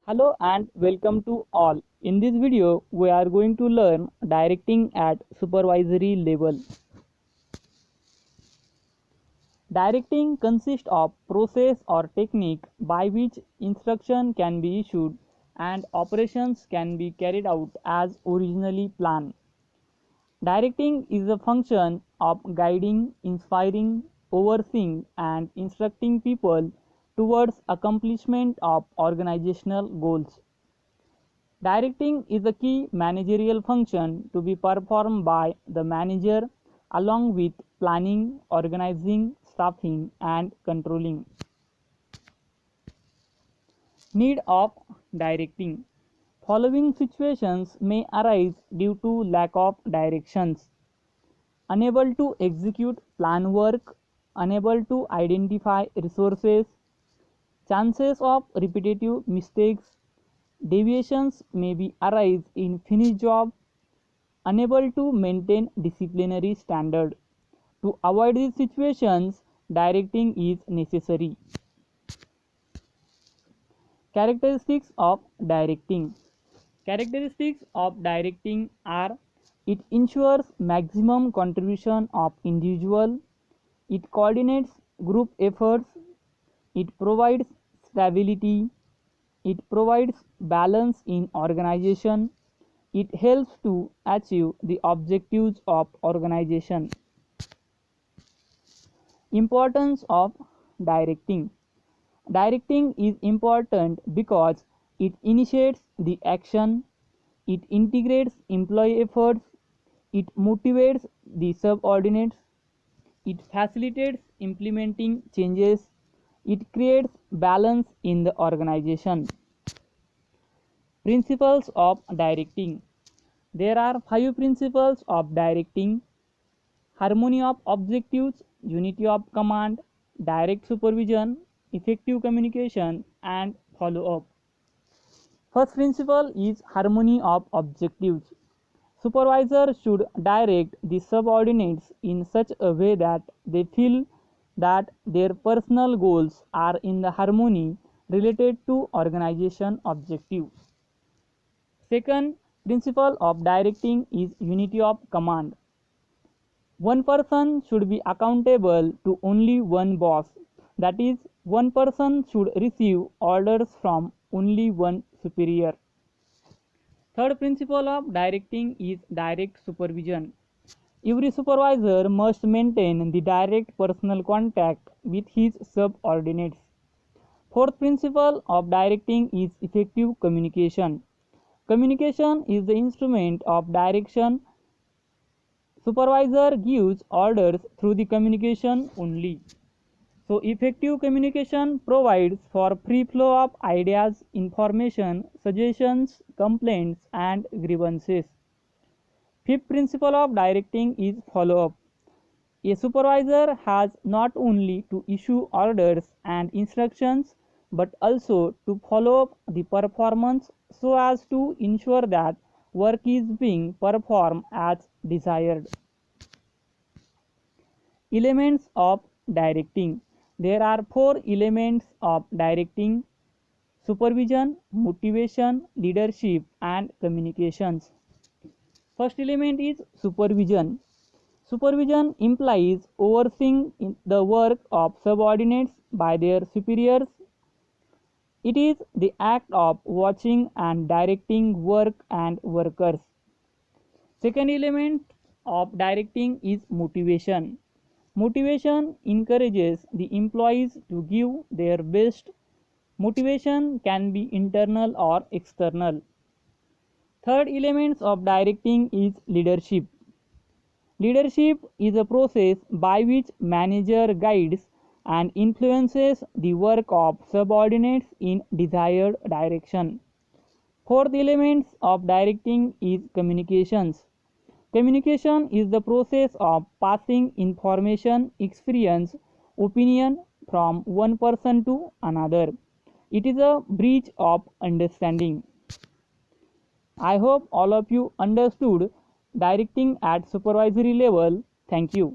Hello and welcome to all. In this video, we are going to learn directing at supervisory level. Directing consists of process or technique by which instruction can be issued and operations can be carried out as originally planned. Directing is a function of guiding, inspiring, overseeing and instructing people towards accomplishment of organizational goals. Directing is a key managerial function to be performed by the manager along with planning, organizing, staffing, and controlling. Need of directing. Following situations may arise due to lack of directions. Unable to execute plan work, unable to identify resources, chances of repetitive mistakes, deviations may be arise in finished job, unable to maintain disciplinary standard. To avoid these situations, directing is necessary. Characteristics of directing. Characteristics of directing are: it ensures maximum contribution of individual, it coordinates group efforts, it provides stability, it provides balance in organization, it helps to achieve the objectives of organization. Importance of directing. Directing is important because it initiates the action, it integrates employee efforts, it motivates the subordinates, it facilitates implementing changes, it creates balance in the organization. Principles of directing. There are 5 principles of directing: harmony of objectives, unity of command, direct supervision, effective communication, and follow up. First principle is harmony of objectives. Supervisor should direct the subordinates in such a way that they feel that their personal goals are in the harmony related to organization objectives. Second principle of directing is unity of command. One person should be accountable to only one boss. That is, one person should receive orders from only one superior. Third principle of directing is direct supervision. Every supervisor must maintain the direct personal contact with his subordinates. Fourth principle of directing is effective communication. Communication is the instrument of direction. Supervisor gives orders through the communication only. So effective communication provides for free flow of ideas, information, suggestions, complaints and grievances. Fifth principle of directing is follow up. A supervisor has not only to issue orders and instructions but also to follow up the performance so as to ensure that work is being performed as desired. Elements of directing. There are 4 elements of directing: supervision, motivation, leadership, and communications. First element is supervision. Supervision implies overseeing the work of subordinates by their superiors. It is the act of watching and directing work and workers. Second element of directing is motivation. Motivation encourages the employees to give their best. Motivation can be internal or external. Third element of directing is leadership. Leadership is a process by which manager guides and influences the work of subordinates in desired direction. Fourth element of directing is communications. Communication is the process of passing information, experience, opinion from one person to another. It is a bridge of understanding. I hope all of you understood directing at supervisory level. Thank you.